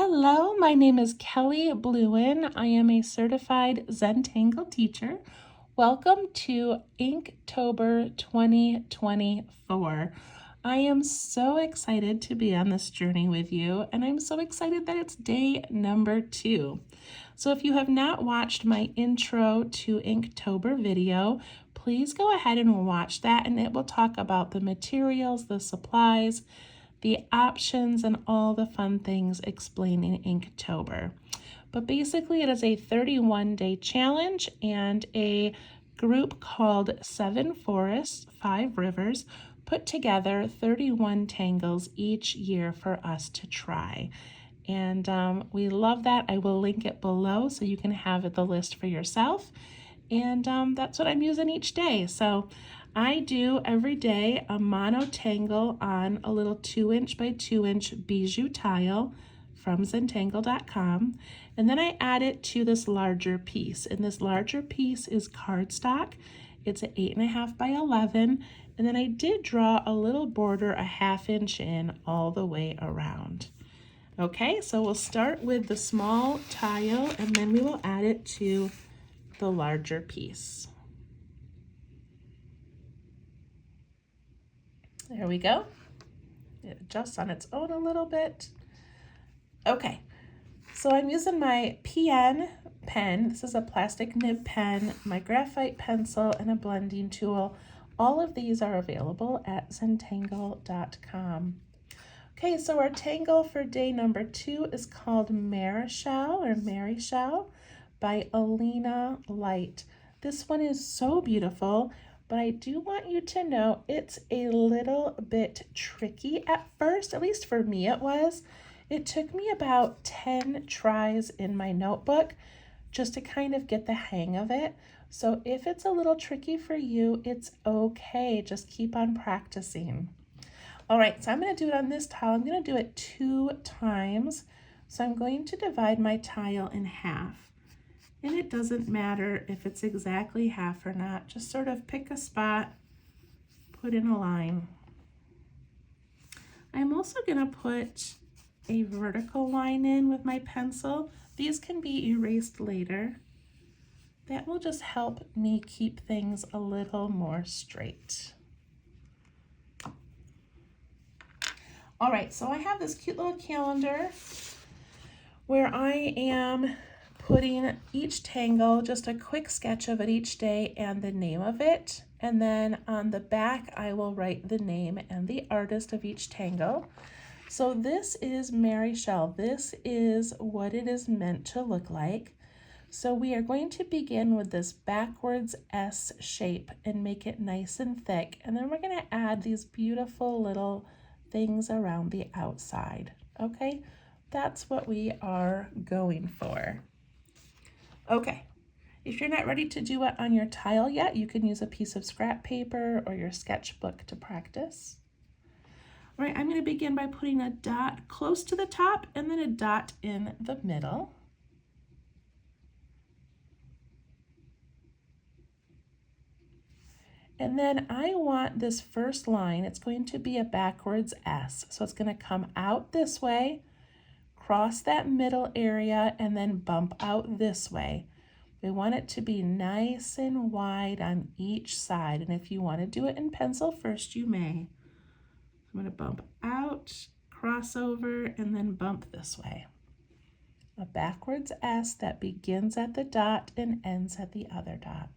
Hello, my name is Kelly Bluen. I am a certified Zentangle teacher. Welcome to Inktober 2024. I am so excited to be on this journey with you, and I'm so excited that it's day number 2. So if you have not watched my intro to Inktober video, please go ahead and watch that, and it will talk about the materials, the supplies, the options, and all the fun things explaining Inktober. But basically it is a 31-day challenge, and a group called 7 Forests, 5 Rivers put together 31 tangles each year for us to try. And we love that. I will link it below so you can have the list for yourself. And that's what I'm using each day. So I do every day a mono tangle on a little 2" by 2" bijou tile from Zentangle.com. And then I add it to this larger piece. And this larger piece is cardstock. It's an 8.5 by 11. And then I did draw a little border a 1/2 inch in all the way around. Okay, so we'll start with the small tile, and then we will add it to the larger piece. There we go. It adjusts on its own a little bit. Okay, so I'm using my PN pen. This is a plastic nib pen, my graphite pencil, and a blending tool. All of these are available at Zentangle.com. Okay, so our tangle for day number 2 is called Maryshel by Alina Light. This one is so beautiful, but I do want you to know it's a little bit tricky at first, at least for me it was. It took me about 10 tries in my notebook just to kind of get the hang of it. So if it's a little tricky for you, it's okay. Just keep on practicing. All right, so I'm going to do it on this tile. I'm going to do it 2 times. So I'm going to divide my tile in half. And it doesn't matter if it's exactly half or not. Just sort of pick a spot, put in a line. I'm also going to put a vertical line in with my pencil. These can be erased later. That will just help me keep things a little more straight. All right, so I have this cute little calendar where I am putting each tangle, just a quick sketch of it each day and the name of it. And then on the back, I will write the name and the artist of each tangle. So this is Maryshel. This is what it is meant to look like. So we are going to begin with this backwards S shape and make it nice and thick. And then we're going to add these beautiful little things around the outside. Okay, that's what we are going for. Okay, if you're not ready to do it on your tile yet, you can use a piece of scrap paper or your sketchbook to practice. All right, I'm going to begin by putting a dot close to the top and then a dot in the middle. And then I want this first line, it's going to be a backwards S. So it's going to come out this way, cross that middle area, and then bump out this way. We want it to be nice and wide on each side. And if you want to do it in pencil first, you may. I'm going to bump out, cross over, and then bump this way. A backwards S that begins at the dot and ends at the other dot.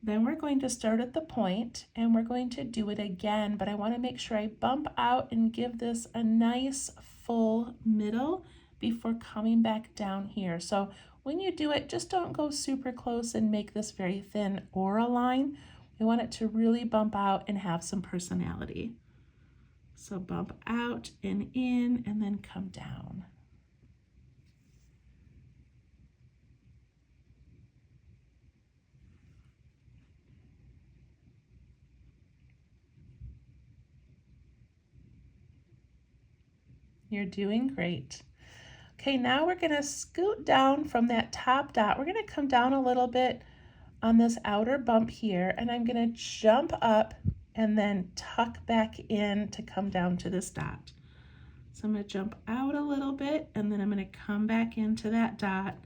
Then we're going to start at the point and we're going to do it again, but I want to make sure I bump out and give this a nice full middle before coming back down here. So when you do it, just don't go super close and make this very thin or a line. We want it to really bump out and have some personality. So bump out and in and then come down. You're doing great. Okay, now we're going to scoot down from that top dot. We're going to come down a little bit on this outer bump here, and I'm going to jump up and then tuck back in to come down to this dot. So I'm going to jump out a little bit, and then I'm going to come back into that dot,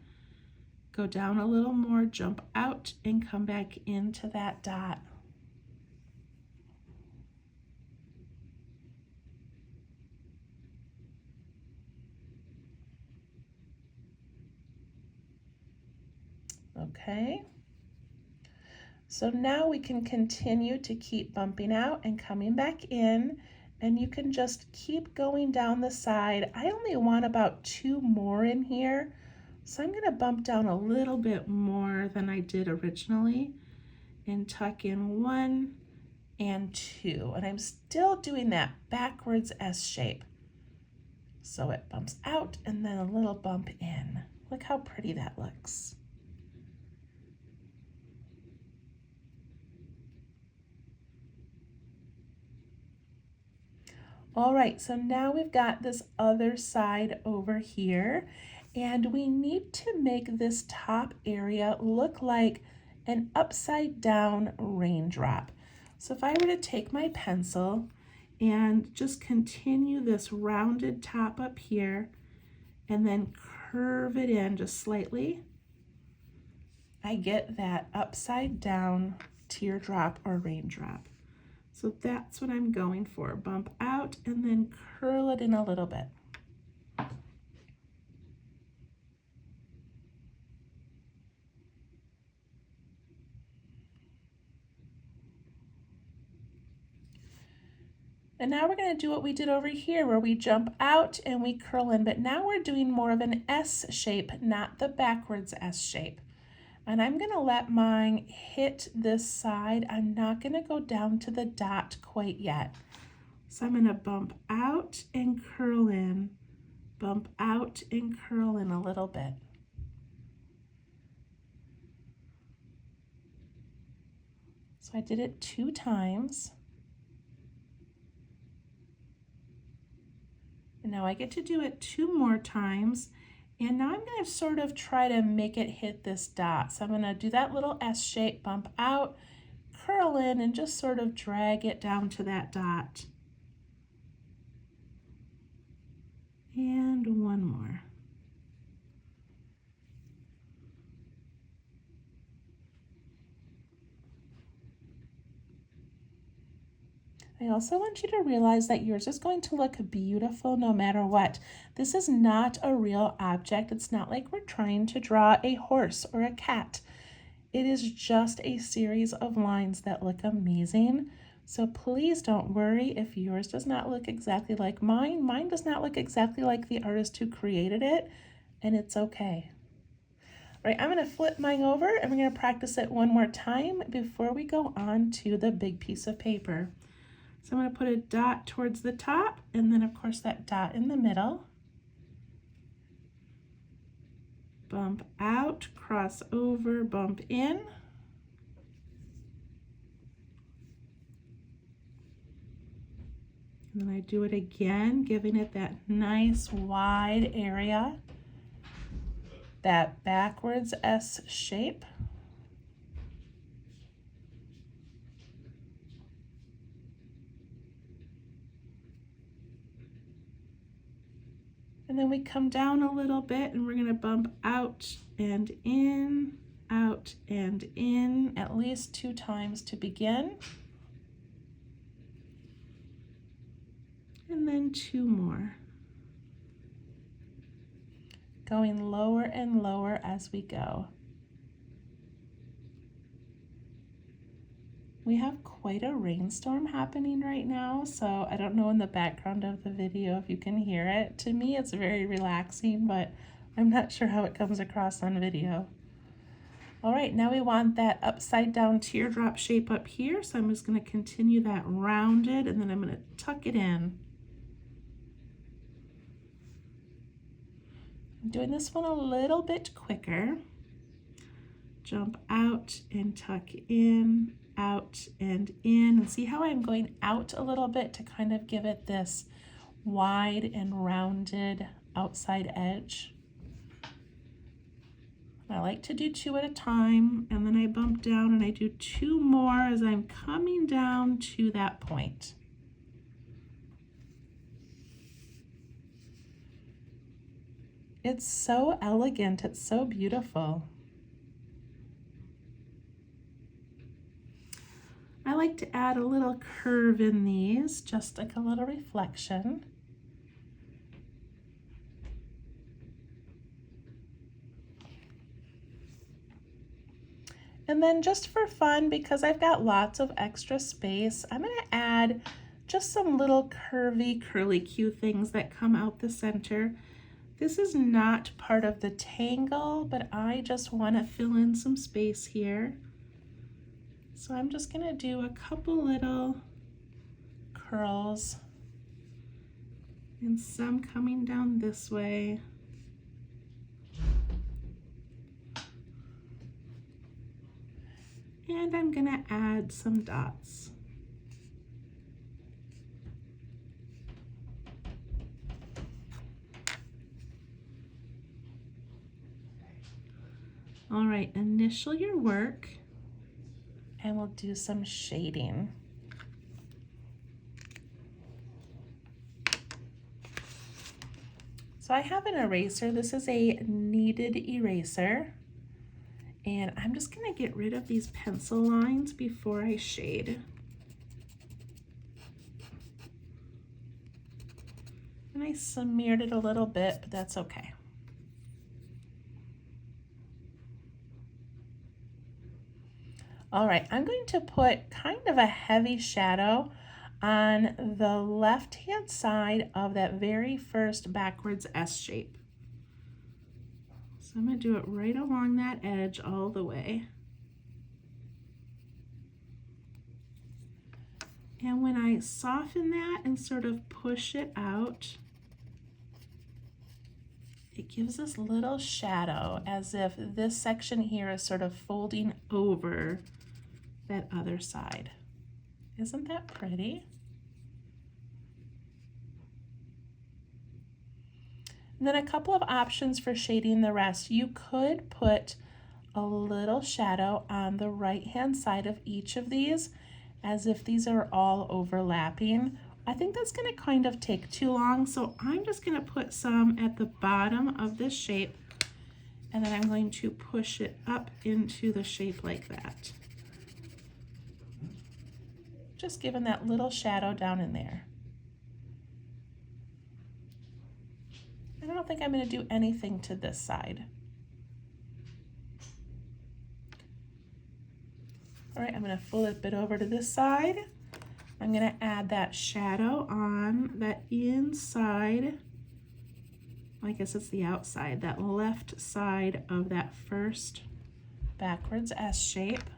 go down a little more, jump out, and come back into that dot. Okay. So now we can continue to keep bumping out and coming back in, and you can just keep going down the side. I only want about 2 more in here, so I'm going to bump down a little bit more than I did originally and tuck in 1 and 2, and I'm still doing that backwards S shape. So it bumps out and then a little bump in. Look how pretty that looks. All right, so now we've got this other side over here, and we need to make this top area look like an upside down raindrop. So if I were to take my pencil and just continue this rounded top up here and then curve it in just slightly, I get that upside down teardrop or raindrop. So that's what I'm going for. Bump out and then curl it in a little bit. And now we're going to do what we did over here where we jump out and we curl in, but now we're doing more of an S shape, not the backwards S shape. And I'm going to let mine hit this side. I'm not going to go down to the dot quite yet. So I'm going to bump out and curl in, bump out and curl in a little bit. So I did it 2 times. And now I get to do it 2 more times. And now I'm going to sort of try to make it hit this dot. So I'm going to do that little S shape, bump out, curl in, and just sort of drag it down to that dot. And 1 more. I also want you to realize that yours is going to look beautiful no matter what. This is not a real object. It's not like we're trying to draw a horse or a cat. It is just a series of lines that look amazing. So please don't worry if yours does not look exactly like mine. Mine does not look exactly like the artist who created it, and it's okay. All right, I'm going to flip mine over and we're going to practice it 1 more time before we go on to the big piece of paper. So I'm going to put a dot towards the top and then of course that dot in the middle. Bump out, cross over, bump in. And then I do it again, giving it that nice wide area, that backwards S shape. And then we come down a little bit and we're going to bump out and in, out and in at least 2 times to begin. And then 2 more. Going lower and lower as we go. We have quite a rainstorm happening right now, so I don't know in the background of the video if you can hear it. To me, it's very relaxing, but I'm not sure how it comes across on video. All right, now we want that upside down teardrop shape up here, so I'm just going to continue that rounded, and then I'm going to tuck it in. I'm doing this one a little bit quicker. Jump out and tuck in, out and in, and see how I'm going out a little bit to kind of give it this wide and rounded outside edge. I like to do 2 at a time, and then I bump down and I do 2 more as I'm coming down to that point. It's so elegant, it's so beautiful. I like to add a little curve in these, just like a little reflection. And then just for fun, because I've got lots of extra space, I'm going to add just some little curvy, curly Q things that come out the center. This is not part of the tangle, but I just want to fill in some space here. So I'm just going to do a couple little curls and some coming down this way. And I'm going to add some dots. All right, initial your work, and we'll do some shading. So I have an eraser. This is a kneaded eraser. And I'm just going to get rid of these pencil lines before I shade. And I smeared it a little bit, but that's okay. All right, I'm going to put kind of a heavy shadow on the left-hand side of that very first backwards S shape. So I'm going to do it right along that edge all the way. And when I soften that and sort of push it out, it gives this little shadow as if this section here is sort of folding over that other side. Isn't that pretty? And then a couple of options for shading the rest. You could put a little shadow on the right-hand side of each of these as if these are all overlapping. I think that's going to kind of take too long, so I'm just going to put some at the bottom of this shape, and then I'm going to push it up into the shape like that. Just giving that little shadow down in there. I don't think I'm going to do anything to this side. All right, I'm going to flip it over to this side. I'm going to add that shadow on that inside, I guess it's the outside, that left side of that first backwards S shape.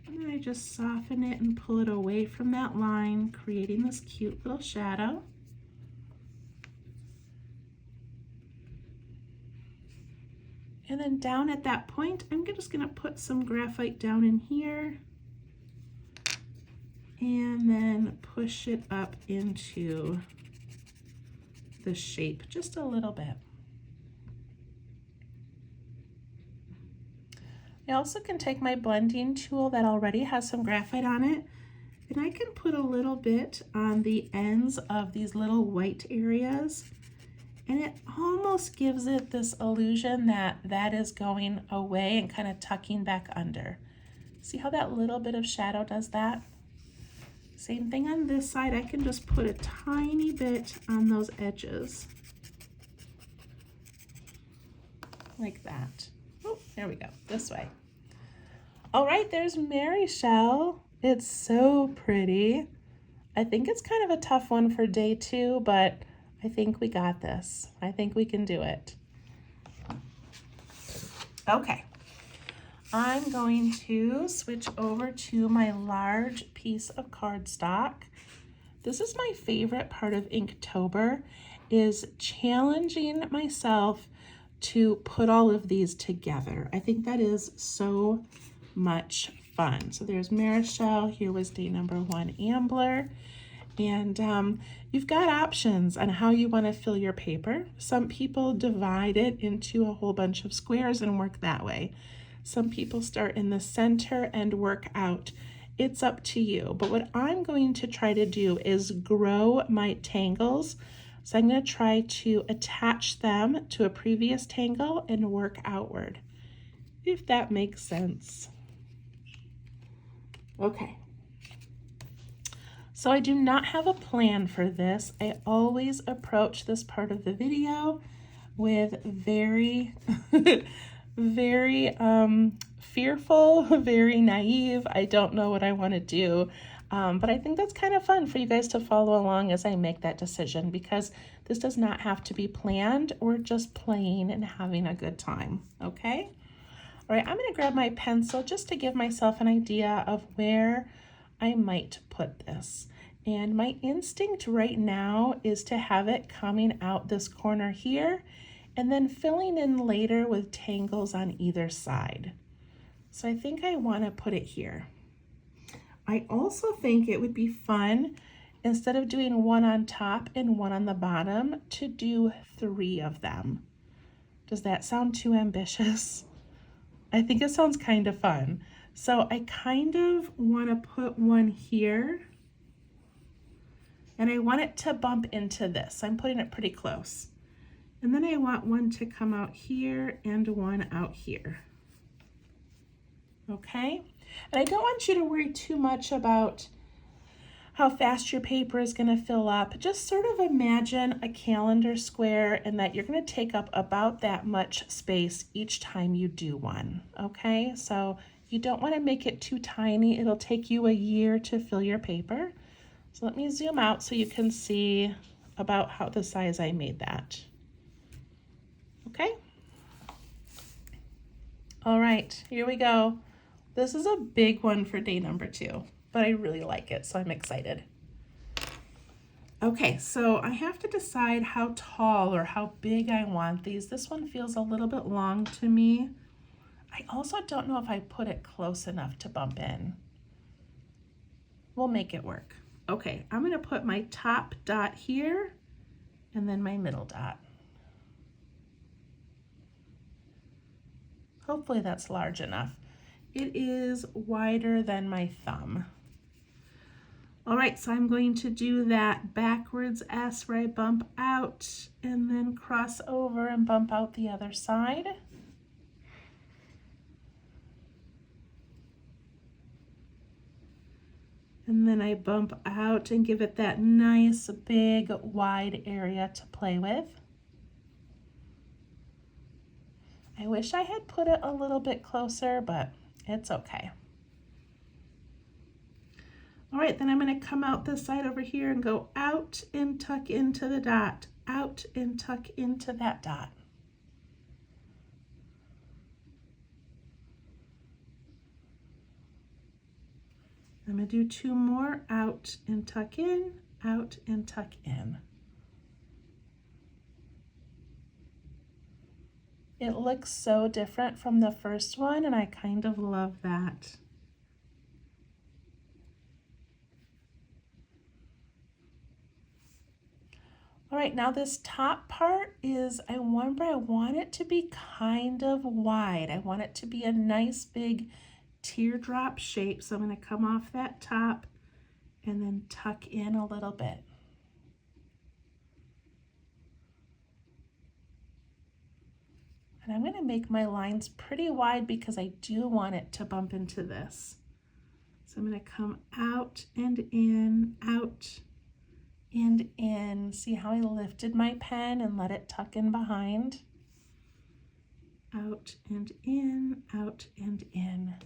And then I just soften it and pull it away from that line, creating this cute little shadow. And then down at that point, I'm just going to put some graphite down in here and then push it up into the shape just a little bit. I also can take my blending tool that already has some graphite on it, and I can put a little bit on the ends of these little white areas. And it almost gives it this illusion that that is going away and kind of tucking back under. See how that little bit of shadow does that? Same thing on this side. I can just put a tiny bit on those edges. Like that. Oh, there we go, this way. All right, there's Maryshel. It's so pretty. I think it's kind of a tough one for day 2, but I think we got this. I think we can do it. Okay, I'm going to switch over to my large piece of cardstock. This is my favorite part of Inktober, is challenging myself to put all of these together. I think that is so much fun. So there's Maryshel. Here was day number 1, Ambler. And you've got options on how you want to fill your paper. Some people divide it into a whole bunch of squares and work that way. Some people start in the center and work out. It's up to you. But what I'm going to try to do is grow my tangles. So I'm going to try to attach them to a previous tangle and work outward, if that makes sense. Okay. So I do not have a plan for this. I always approach this part of the video with very, very fearful, very naive. I don't know what I want to do, but I think that's kind of fun for you guys to follow along as I make that decision, because this does not have to be planned. We're just playing and having a good time, okay? All right, I'm going to grab my pencil just to give myself an idea of where I might put this. And my instinct right now is to have it coming out this corner here and then filling in later with tangles on either side. So I think I want to put it here. I also think it would be fun, instead of doing one on top and one on the bottom, to do 3 of them. Does that sound too ambitious? I think it sounds kind of fun. So I kind of want to put one here, and I want it to bump into this. I'm putting it pretty close. And then I want one to come out here and one out here. Okay? And I don't want you to worry too much about how fast your paper is going to fill up. Just sort of imagine a calendar square, and that you're going to take up about that much space each time you do one. Okay? So you don't want to make it too tiny. It'll take you a year to fill your paper. So let me zoom out so you can see about how the size I made that. Okay? All right, here we go. This is a big one for day number 2, but I really like it, so I'm excited. Okay, so I have to decide how tall or how big I want these. This one feels a little bit long to me. I also don't know if I put it close enough to bump in. We'll make it work. Okay, I'm going to put my top dot here and then my middle dot. Hopefully that's large enough. It is wider than my thumb. All right, so I'm going to do that backwards S where I bump out and then cross over and bump out the other side. And then I bump out and give it that nice, big, wide area to play with. I wish I had put it a little bit closer, but it's okay. All right, then I'm going to come out this side over here and go out and tuck into the dot, out and tuck into that dot. I'm going to do 2 more, out and tuck in, out and tuck in. It looks so different from the first one, and I kind of love that. All right, now this top part is, I want it to be kind of wide. I want it to be a nice big teardrop shape. So I'm going to come off that top and then tuck in a little bit. And I'm going to make my lines pretty wide because I do want it to bump into this. So I'm going to come out and in, out and in. See how I lifted my pen and let it tuck in behind? Out and in, out and in.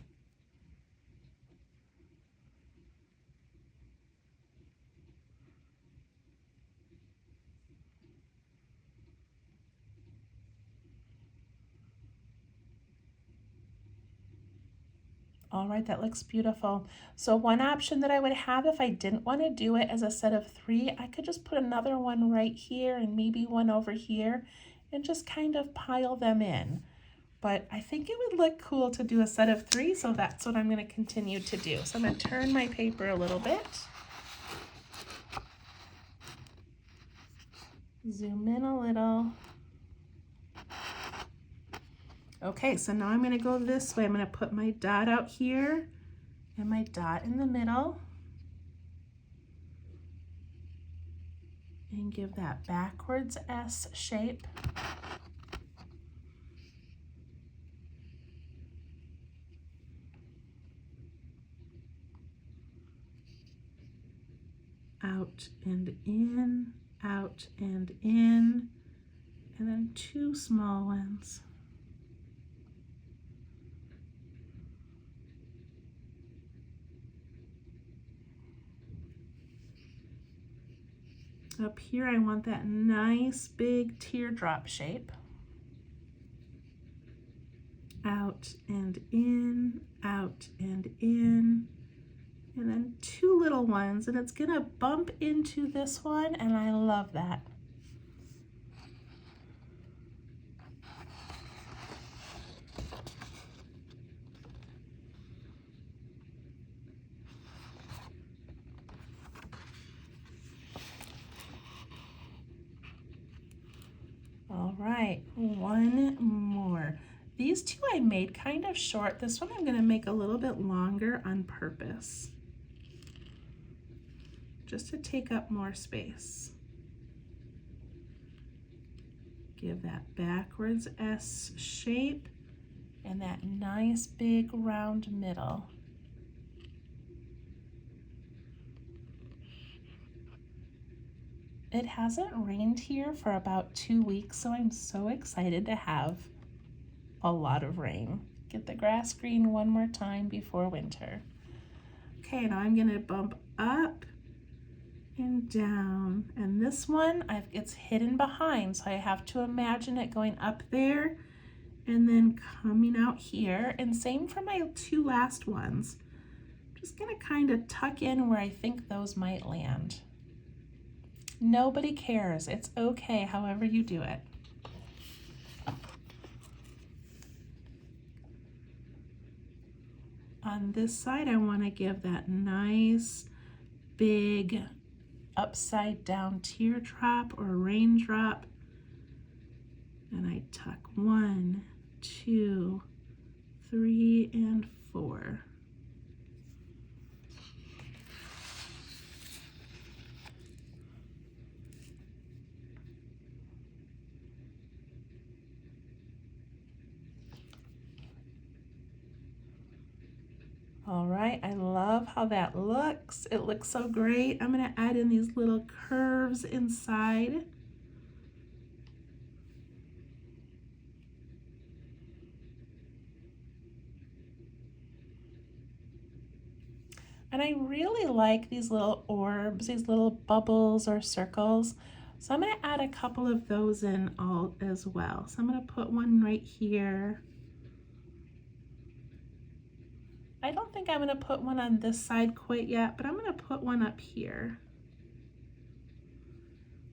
All right, that looks beautiful. So one option that I would have if I didn't want to do it as a set of 3, I could just put another one right here and maybe one over here and just kind of pile them in. But I think it would look cool to do a set of 3, so that's what I'm going to continue to do. So I'm going to turn my paper a little bit. Zoom in a little. Okay, so now I'm going to go this way. I'm going to put my dot out here and my dot in the middle. And give that backwards S shape. Out and in, out and in, and then 2 small ones. Up here I want that nice big teardrop shape. Out and in, out and in, and then 2 little ones, and it's gonna bump into this one, and I love that. All right, one more. These 2 I made kind of short. This one I'm gonna make a little bit longer on purpose, just to take up more space. Give that backwards S shape and that nice big round middle. It hasn't rained here for about 2 weeks, so I'm so excited to have a lot of rain. Get the grass green one more time before winter. Okay, now I'm gonna bump up and down, and this one it's hidden behind, so I have to imagine it going up there and then coming out here, and same for my 2 last ones. I'm just gonna kind of tuck in where I think those might land. Nobody cares. It's okay however you do it. On this side, I want to give that nice big upside down teardrop or raindrop. And I tuck 1, 2, 3, and 4. All right, I love how that looks. It looks so great. I'm gonna add in these little curves inside. And I really like these little orbs, these little bubbles or circles. So I'm gonna add a couple of those in all as well. So I'm gonna put one right here. I don't think I'm gonna put one on this side quite yet, but I'm gonna put one up here.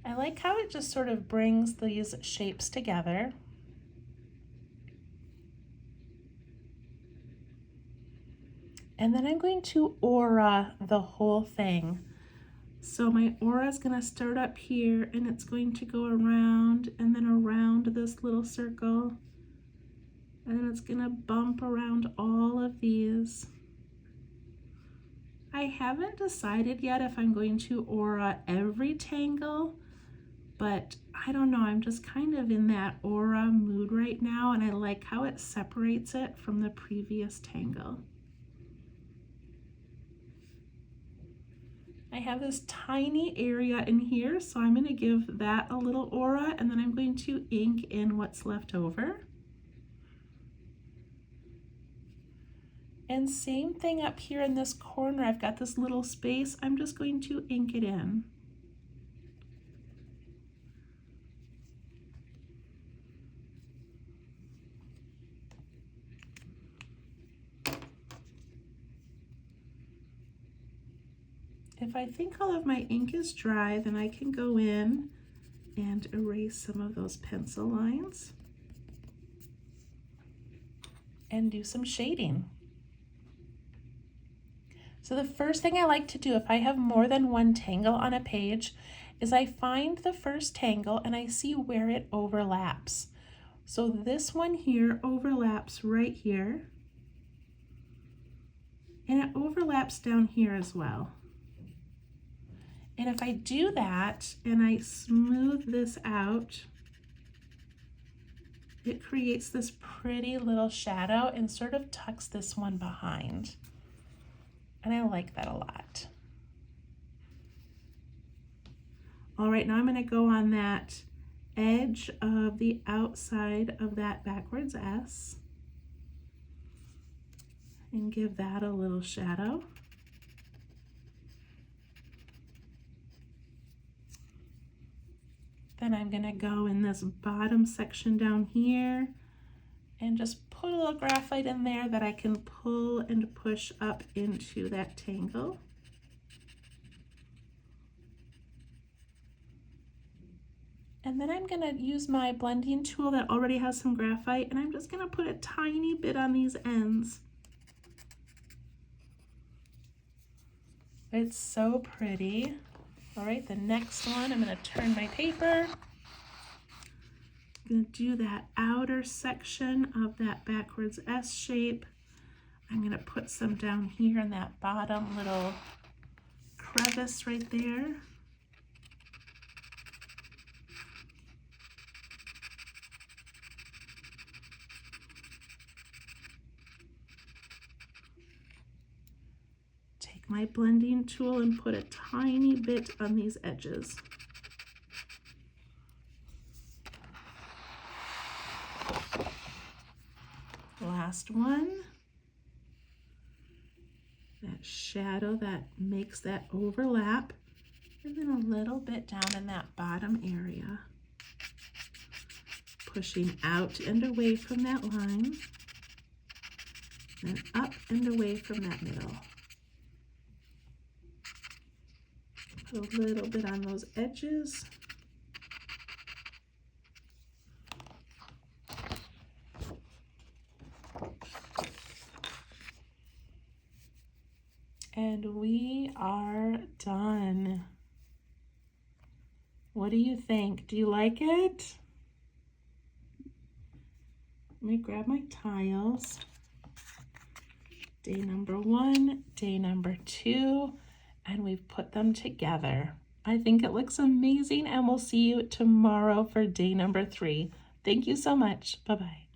I like how it just sort of brings these shapes together. And then I'm going to aura the whole thing. So my aura is gonna start up here, and it's going to go around and then around this little circle. And then it's gonna bump around all of these. I haven't decided yet if I'm going to aura every tangle, but I don't know, I'm just kind of in that aura mood right now, and I like how it separates it from the previous tangle. I have this tiny area in here, so I'm gonna give that a little aura, and then I'm going to ink in what's left over. And same thing up here in this corner, I've got this little space, I'm just going to ink it in. If I think all of my ink is dry, then I can go in and erase some of those pencil lines and do some shading. So the first thing I like to do if I have more than one tangle on a page is I find the first tangle and I see where it overlaps. So this one here overlaps right here, and it overlaps down here as well. And if I do that and I smooth this out, it creates this pretty little shadow and sort of tucks this one behind. And I like that a lot. All right, now I'm going to go on that edge of the outside of that backwards S and give that a little shadow. Then I'm going to go in this bottom section down here and just put a little graphite in there that I can pull and push up into that tangle. And then I'm going to use my blending tool that already has some graphite, and I'm just going to put a tiny bit on these ends. It's so pretty. All right, the next one, I'm going to turn my paper. I'm going to do that outer section of that backwards S shape. I'm going to put some down here in that bottom little crevice right there. Take my blending tool and put a tiny bit on these edges. Last one. That shadow that makes that overlap, and then a little bit down in that bottom area. Pushing out and away from that line, and up and away from that middle. Put a little bit on those edges. And we are done. What do you think? Do you like it? Let me grab my tiles. Day number 1, day number 2, and we've put them together. I think it looks amazing, and we'll see you tomorrow for day number 3. Thank you so much. Bye-bye.